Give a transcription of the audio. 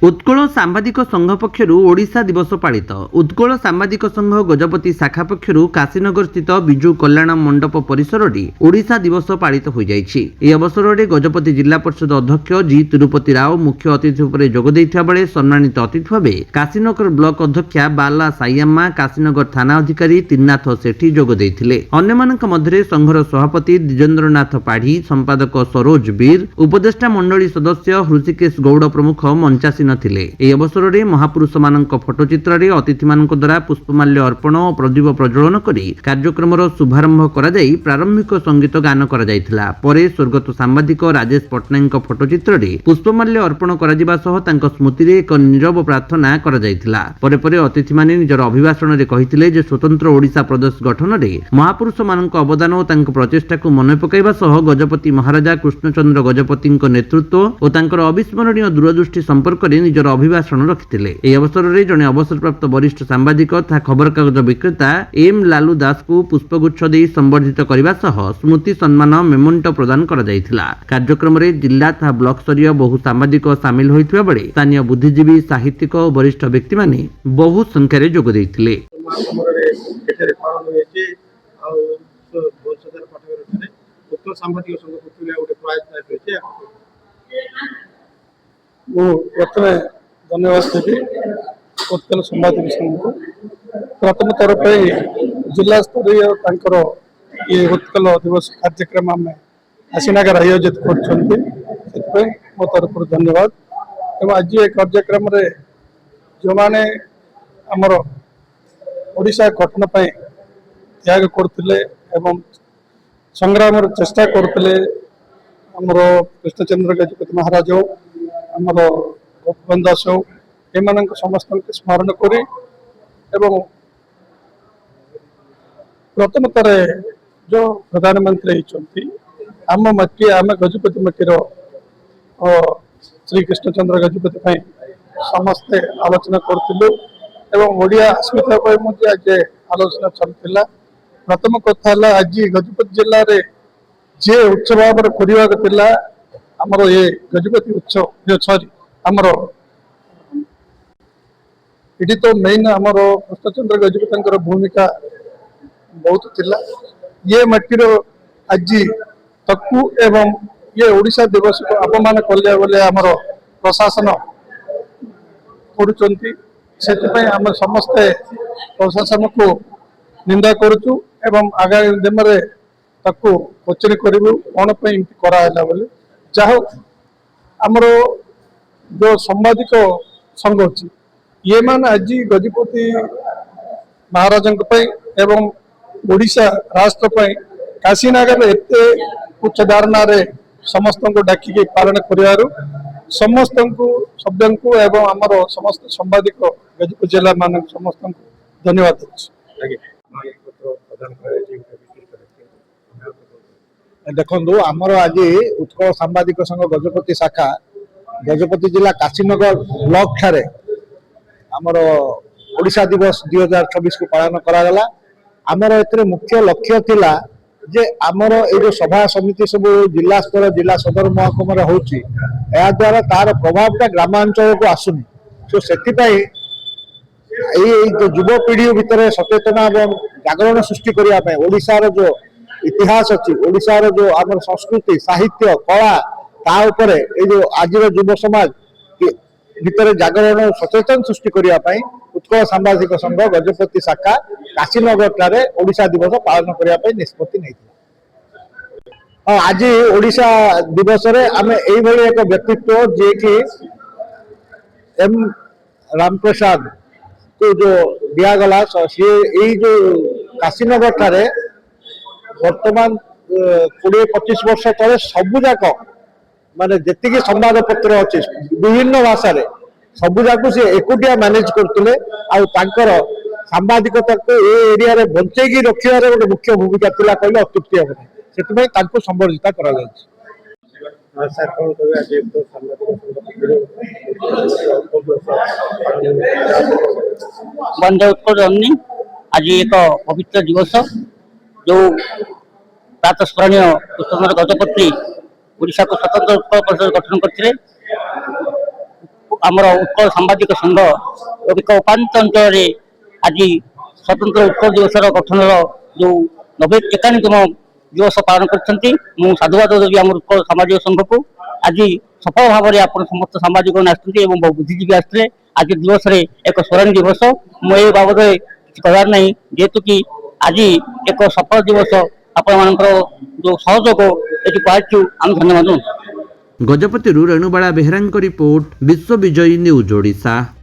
उत्कल सांबादिक संघ पक्षर ओडिशा दिवस पालित। उत्कल सांबादिक संघ गजपति शाखा पक्षर काशीनगर स्थित विजु कल्याण मंडप परिसर में ओडिशा दिवस पालित हो जाइछि। ए अवसर में गजपति जिला परिषद अध्यक्ष जी तिरुपति राव मुख्य अतिथि भाव जोगदेइथिबा बेले सम्मानित अतिथि भाव काशीनगर ब्लॉक अध्यक्षा बाला साइयाम्मा, काशीनगर थाना अधिकारी त्रिनाथ सेठी जोगदेइथिले। अन्यमानक मध्य संघर सभापति द्विजेन्द्रनाथ पाढ़ी, संपादक सरोज वीर, उपदेष्टा मंडली सदस्य हृषिकेश गौड़ प्रमुख मंचासीन थिले। ए अवसर में महापुरुष मानक फोटोचित्र रे अतिथि मानक द्वारा पुष्पमाल्य अर्पण और प्रदीप प्रज्वलन करी कार्यक्रम शुभारंभ करा जाई प्रारंभिक संगीत गान करा जायथिला। परे स्वर्गत सांबादिक राजेश पट्टनायक फोटोचित्र रे पुष्पमाल्य अर्पण करा जिबा सह तांको स्मृति रे एक नीरव प्रार्थना करा जायथिला। परे परे अतिथि माने निजर अभिभाषण रे कहिथिले जे स्वतंत्र ओडिशा प्रदेश गठन रे महापुरुष मानक अवदान और तांको प्रचेष्टा को मन पकाइबा सह गजपति महाराजा कृष्णचंद्र गजपति नेतृत्व और तांकर अविस्मरणीय दूरदृष्टि संपर्क में निजर अभिभाषण रखिथिले। ए अवसर में जड़े अवसरप्राप्त वरिष्ठ सांबादिक तथा खबरकागज विक्रेता एम लालू दास को पुष्पगुच्छ दे संबर्धित करने सह स्मृति सम्मान मेमोंटो प्रदान करा जायथिला। कार्यक्रम में जिला तथा ब्लॉक स्तरीय बहु सांबादिक सामिल होइथिबा बेले स्थानीय बुद्धिजीवी, साहित्यिक और वरिष्ठ व्यक्ति माने बहु संख्यारे जोग देइथिले। प्रथम धन्यवाद देवी उत्कल संवादिक संघ को प्रथम तरफ जिला स्तरीय ये उत्कल दिवस कार्यक्रम आम आसीनागर आयोजित कर मो तरफ धन्यवाद। एवं आज ये कार्यक्रम जो मैंने आमर ओडिशा गठन त्याग करते संग्राम चेष्टा करते आमर कृष्णचंद्र गजपति महाराज आमर गोपबंधु दास एम समस्त स्मरण करी एवं प्रथमतर जो प्रधानमंत्री आम मट्टी आम गजपति मट्टीर श्री कृष्णचंद्र गजपति समस्ते आलोचना करूँ एवं ओडिया अस्मिता आज आलोचना चलता। प्रथम कथा आज गजपति जिले में जे उत्सव भाव करने आमर ये गजपति उत्सव सॉरी आमर ये तो मेन आमर कृष्णचंद्र गजपति भूमिका बहुत थिला। ये मट्टीर आज तकु एवं ये ओडिशा दिवस को अपमान कले बोले आमर प्रशासन करुँच आम समस्ते प्रशासन को निंदा करुचु एवं आगामी दिन में ताकू पचरी करूँ कौन कराला बोले जहा आमर जो सांबादिक संघ अच्छी ये मान आज गजपति महाराज एवं ओडिशा राष्ट्र काशीनगर एत उच्च धारणा समस्त को डाकिक पालन कर समस्त सभ्य को एवं आमर समस्त सांबादिक गजपति जिला मान समस्त धन्यवाद। देखो आमर आज उत्कल सांबादिक संघ गजपति शाखा गजपति जिला काशीनगर ब्लॉक ठारे आमर ओडिशा दिवस 2024 को पालन करागला। आमर एते मुख्य लक्ष्य थिला जे आमर ए जो सभा समिति सब जिला स्तर जिला सदर महकुमा होची या द्वारा तार प्रभावटा ग्रामांचल को आसुनी सो सेथिपाई जो युवपीढ़ी भितर सचेतना और जागरण सृष्टि करने ओडिशार जो इतिहास अच्छी ओडिशार जो आम संस्कृति साहित्य कला ता उपरे ए जो आज युव समाज भितर जागरण सचेतन सृष्टि करने उत्कल सांबादिक संघ गजपति शाखा काशीनगर ठारे ओडिशा दिवस पालन करने निष्पत्ति नहीं। आज ओडिशा दिवस रे आमे एई भली एक व्यक्तित्व जे कि एम रामप्रसाद को जो दिगला सी यही जो काशीनगर ठारे वर्तमान 20-25 वर्ष तले सबुजाक माने जेतिकी संवाद पत्र अच्छे विभिन्न भाषा सबुजाक सी एकुटिया मैनेज करते सांबादिकता को ए एरिया रे बंचेगी रखिबार गोटे मुख्य भूमिका थिला कहले अत्युक्ति हेबनी सेतमे तांको संबर्धित करा जायछि। बंदे उत्कल जननी आज एक पवित्र दिवस जो प्रातस्मरणीय कृष्णचंद्र गजपति ओडिशा को स्वतंत्र उत्कल परिषद गठन करते आमर उत्कल सांबादिक संघ एक उपात अंचल आज स्वतंत्र उत्कल दिवस गठन जो 91तम दिवस पालन कर साधुवाद देवी आम उत्कल सामाजिक संघ को आज सफल भाव में आप समस्त सामाजिक आसते बुद्धिजीवी आसते आज दिवस एक स्मरण दिवस मुझे बाबद कहबार ना जेहेतु कि आज एक सफल दिवस आपण मानकर जो सहयोग ये पाइचु आम धन्यवाद। गजपति रेणुबाला बेहरा रिपोर्ट विश्व विजयी न्यूज ओडिशा।